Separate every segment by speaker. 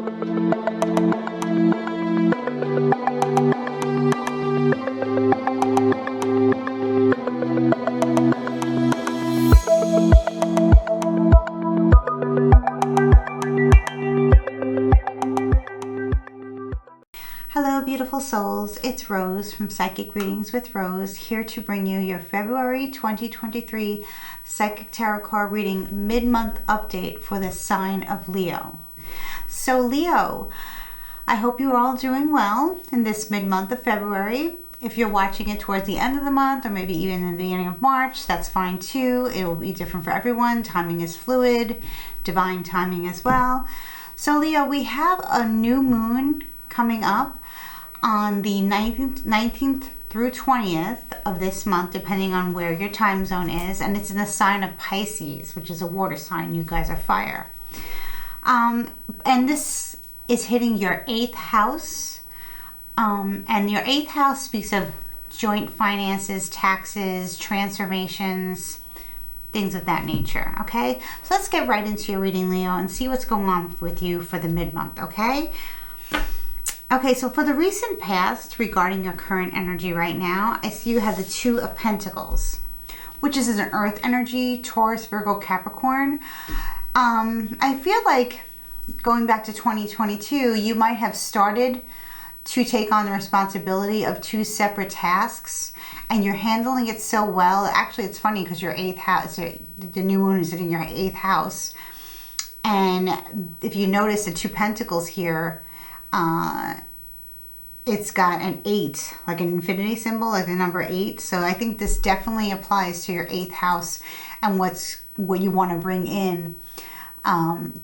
Speaker 1: Hello beautiful souls, it's Rose from Psychic Readings with Rose, here to bring you your February 2023 Psychic Tarot card reading mid-month update for the sign of Leo. So Leo, I hope you're all doing well in this mid-month of February. If you're watching it towards the end of the month or maybe even in the beginning of March, that's fine too. It will be different for everyone. Timing is fluid, divine timing as well. So Leo, we have a new moon coming up on the 19th through 20th of this month, depending on where your time zone is, and it's in the sign of Pisces, which is a water sign. You guys are fire. And this is hitting your 8th house, and your 8th house speaks of joint finances, taxes, transformations, things of that nature, okay? So let's get right into your reading, Leo, and see what's going on with you for the mid-month, okay? Okay, so for the recent past, regarding your current energy right now, I see you have the Two of Pentacles, which is an earth energy, Taurus, Virgo, Capricorn. I feel like going back to 2022, you might have started to take on the responsibility of two separate tasks, and you're handling it so well. Actually, it's funny because your 8th house, the new moon is in your 8th house. And if you notice the Two Pentacles here, it's got an 8, like an infinity symbol, like the number 8. So I think this definitely applies to your 8th house and what you want to bring in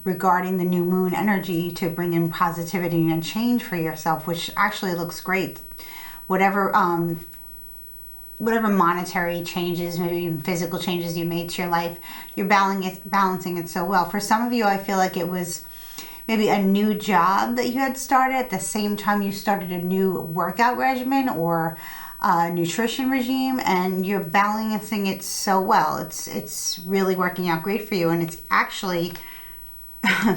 Speaker 1: regarding the new moon energy to bring in positivity and change for yourself, which actually looks great. Whatever monetary changes, maybe even physical changes you made to your life, you're balancing it so well. For some of you, I feel like it was maybe a new job that you had started at the same time you started a new workout regimen or nutrition regime, and you're balancing it so well. It's really working out great for you, and it's actually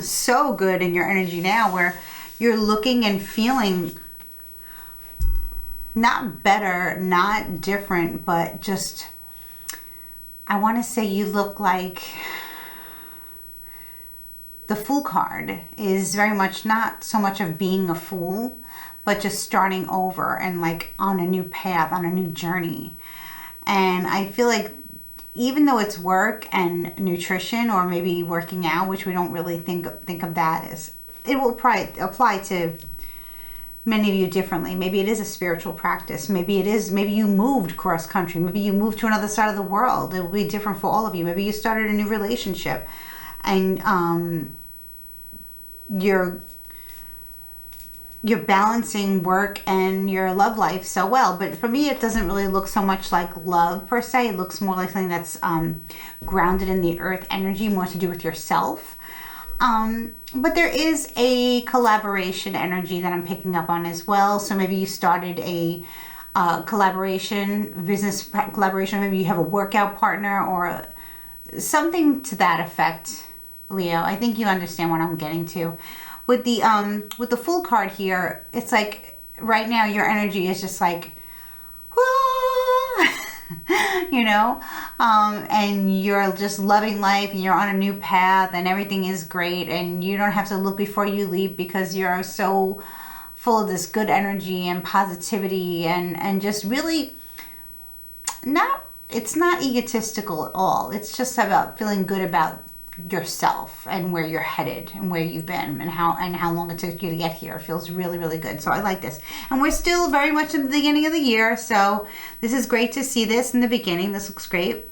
Speaker 1: so good in your energy now where you're looking and feeling not better, not different, but just, I want to say you look like the Fool card is very much not so much of being a fool, but just starting over and like on a new path, on a new journey. And I feel like even though it's work and nutrition or maybe working out, which we don't really think of that as, it will probably apply to many of you differently. Maybe it is a spiritual practice. Maybe you moved cross country. Maybe you moved to another side of the world. It will be different for all of you. Maybe you started a new relationship and you're balancing work and your love life so well. But for me, it doesn't really look so much like love per se. It looks more like something that's grounded in the earth energy, more to do with yourself. But there is a collaboration energy that I'm picking up on as well. So maybe you started a business collaboration. Maybe you have a workout partner or something to that effect, Leo. I think you understand what I'm getting to. With the Fool card here, it's like right now your energy is just like, you know, and you're just loving life and you're on a new path and everything is great and you don't have to look before you leap because you're so full of this good energy and positivity and just really it's not egotistical at all. It's just about feeling good about yourself and where you're headed and where you've been and how long it took you to get here. It feels really, really good. So I like this. And we're still very much in the beginning of the year. So this is great to see this in the beginning. This looks great.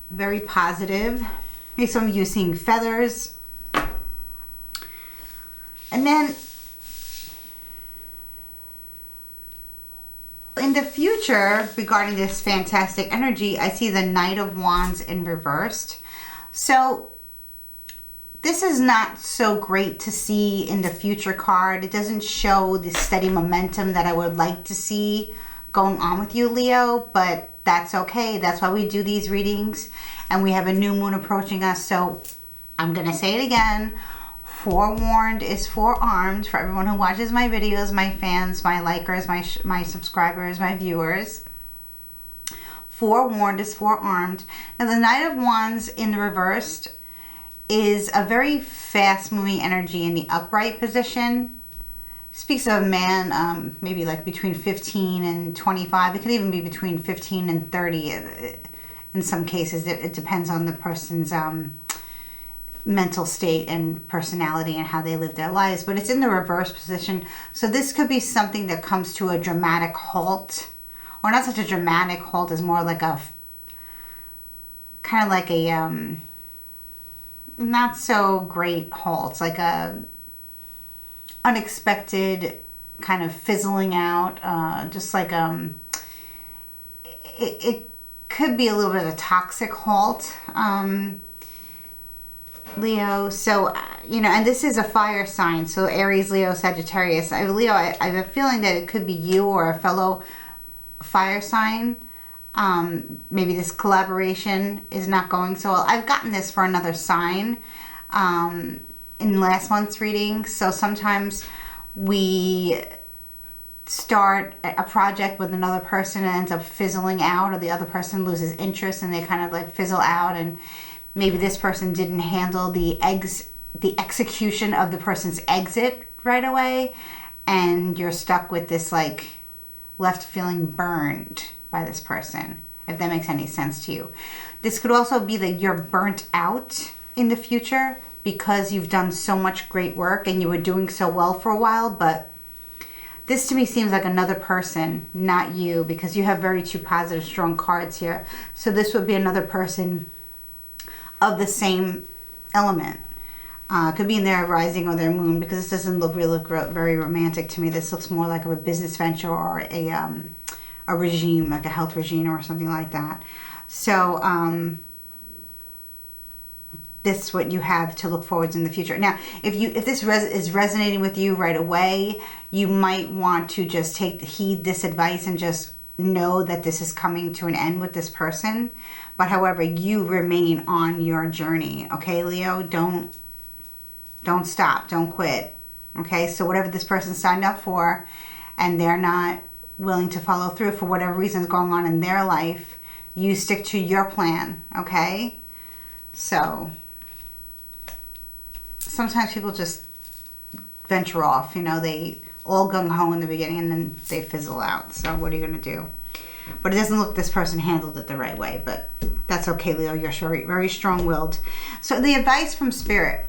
Speaker 1: Very positive. Maybe some of you seeing feathers. And then in the future, regarding this fantastic energy, I see the Knight of Wands in reversed. So this is not so great to see in the future card. It doesn't show the steady momentum that I would like to see going on with you, Leo, but that's okay. That's why we do these readings, and we have a new moon approaching us. So I'm going to say it again. Forewarned is forearmed for everyone who watches my videos, my fans, my likers, my subscribers, my viewers. Forewarned is forearmed. Now the Knight of Wands in the reversed is a very fast moving energy in the upright position. Speaks of a man, maybe like between 15 and 25. It could even be between 15 and 30 in some cases. It depends on the person's mental state and personality and how they live their lives. But it's in the reverse position. So this could be something that comes to a dramatic halt. Or not such a dramatic halt, as more like a kind of like a not so great halt. It's like a unexpected kind of fizzling out, just like it could be a little bit of a toxic halt, Leo. So you know, and this is a fire sign, so Aries, Leo, Sagittarius. Leo, I have a feeling that it could be you or a fellow fire sign. Maybe this collaboration is not going so well. I've gotten this for another sign in last month's reading. So sometimes we start a project with another person and ends up fizzling out, or the other person loses interest and they kind of like fizzle out, and maybe this person didn't handle the execution of the person's exit right away, and you're stuck with this, like, left feeling burned by this person, if that makes any sense to you. This could also be that you're burnt out in the future because you've done so much great work and you were doing so well for a while, but this to me seems like another person, not you, because you have very two positive, strong cards here. So this would be another person of the same element. Could be in their rising or their moon, because this doesn't look very romantic to me. This looks more like a business venture or a regime, like a health regime or something like that. So this is what you have to look forward to in the future. Now, if this is resonating with you right away, you might want to just heed this advice and just know that this is coming to an end with this person. But however, you remain on your journey. Okay, Leo? Don't stop. Don't quit. Okay, so whatever this person signed up for and they're not willing to follow through for whatever reason is going on in their life, you stick to your plan. Okay? So sometimes people just venture off. You know, they all gung-ho in the beginning and then they fizzle out. So what are you going to do? But it doesn't look this person handled it the right way. But that's okay, Leo. You're very, very strong-willed. So the advice from Spirit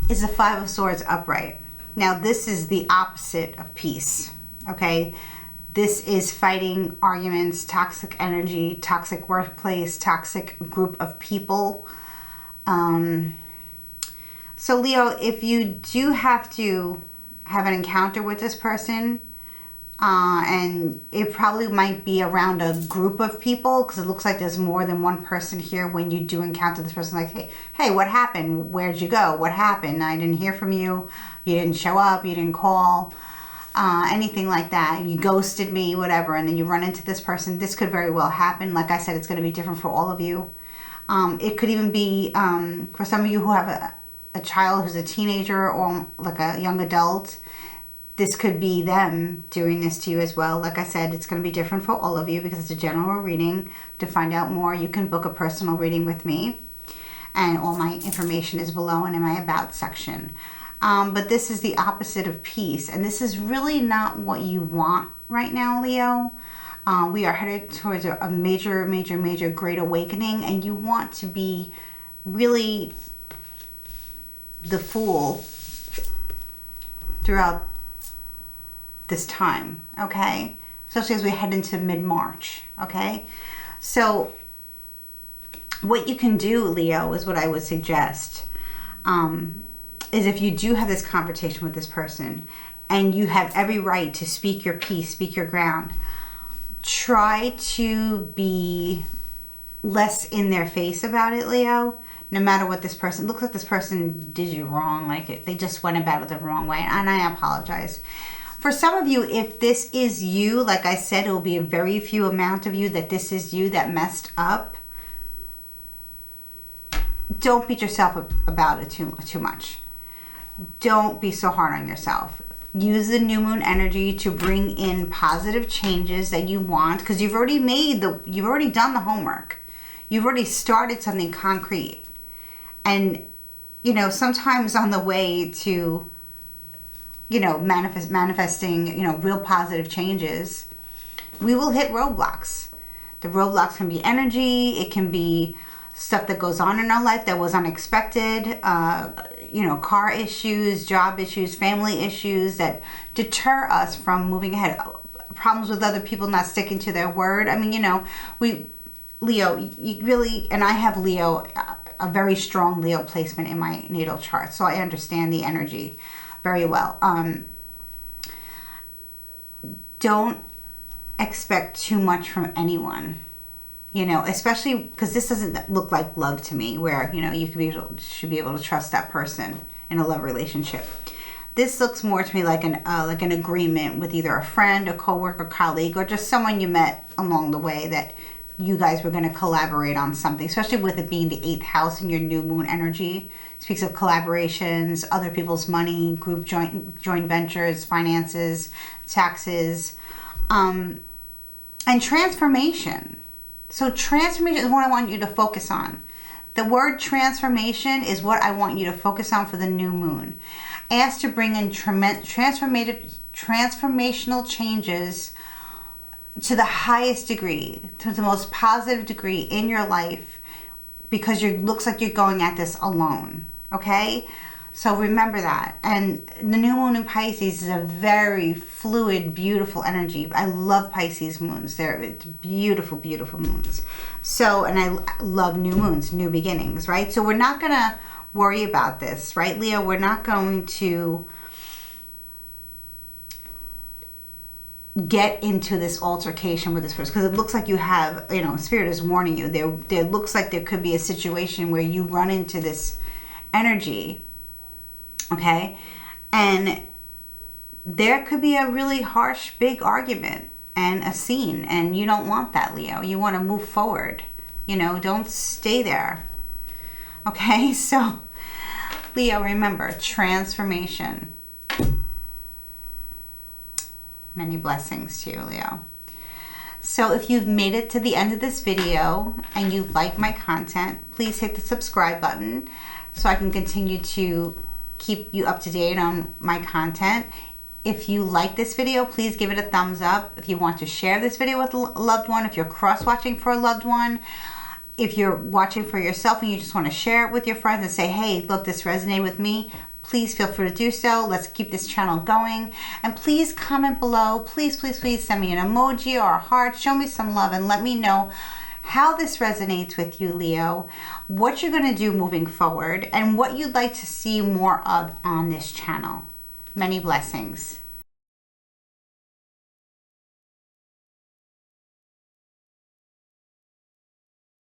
Speaker 1: is the Five of Swords upright. Now, this is the opposite of peace. Okay? This is fighting, arguments, toxic energy, toxic workplace, toxic group of people. So Leo, if you do have to have an encounter with this person, and it probably might be around a group of people, because it looks like there's more than one person here when you do encounter this person. Like, hey, what happened? Where'd you go? What happened? I didn't hear from you. You didn't show up. You didn't call. Anything like that. You ghosted me, whatever. And then you run into this person. This could very well happen. Like I said, it's going to be different for all of you. It could even be for some of you who have a child who's a teenager or like a young adult. This could be them doing this to you as well. Like I said, it's going to be different for all of you because it's a general reading. To find out more, you can book a personal reading with me. And all my information is below and in my About section. But this is the opposite of peace. And this is really not what you want right now, Leo. We are headed towards a major, major, major great awakening. And you want to be really the Fool throughout this time, okay? Especially as we head into mid-March, okay? So what you can do, Leo, is what I would suggest, is if you do have this conversation with this person and you have every right to speak your piece, speak your ground, try to be less in their face about it, Leo. No matter what this person, looks like this person did you wrong, like they just went about it the wrong way, and I apologize. For some of you, if this is you, like I said, it will be a very few amount of you that this is you that messed up. don't beat yourself about it too much. Don't be so hard on yourself. Use the new moon energy to bring in positive changes that you want, because you've already done the homework. You've already started something concrete. And, you know, sometimes on the way to, you know, manifesting, you know, real positive changes, we will hit roadblocks. The roadblocks can be energy. It can be stuff that goes on in our life that was unexpected. You know, car issues, job issues, family issues that deter us from moving ahead. Problems with other people not sticking to their word. I mean, you know, Leo, you really, and I have Leo, a very strong Leo placement in my natal chart, so I understand the energy very well. Don't expect too much from anyone. You know, especially because this doesn't look like love to me, where, you know, you should be able to trust that person in a love relationship. This looks more to me like an agreement with either a friend, a coworker, colleague, or just someone you met along the way that you guys were going to collaborate on something, especially with it being the 8th house in your new moon energy. It speaks of collaborations, other people's money, group joint ventures, finances, taxes, and transformation. So transformation is what I want you to focus on. The word transformation is what I want you to focus on for the new moon. Ask to bring in transformational changes to the highest degree, to the most positive degree in your life, because it looks like you're going at this alone. Okay? So remember that. And the new moon in Pisces is a very fluid, beautiful energy. I love Pisces moons. They're beautiful, beautiful moons. So, and I love new moons, new beginnings, right? So we're not going to worry about this, right, Leo? We're not going to get into this altercation with this person, because it looks like you have, you know, Spirit is warning you. There looks like there could be a situation where you run into this energy. Okay, and there could be a really harsh, big argument and a scene, and you don't want that, Leo. You want to move forward. You know, don't stay there. Okay, so Leo, remember, transformation. Many blessings to you, Leo. So if you've made it to the end of this video and you like my content, please hit the subscribe button so I can continue to keep you up to date on my content. If you like this video, please give it a thumbs up. If you want to share this video with a loved one, if you're cross-watching for a loved one, if you're watching for yourself and you just want to share it with your friends and say, hey, look, this resonated with me, please feel free to do so. Let's keep this channel going. And please comment below. Please, please, please send me an emoji or a heart. Show me some love and let me know how this resonates with you, Leo, what you're going to do moving forward, and what you'd like to see more of on this channel. Many blessings.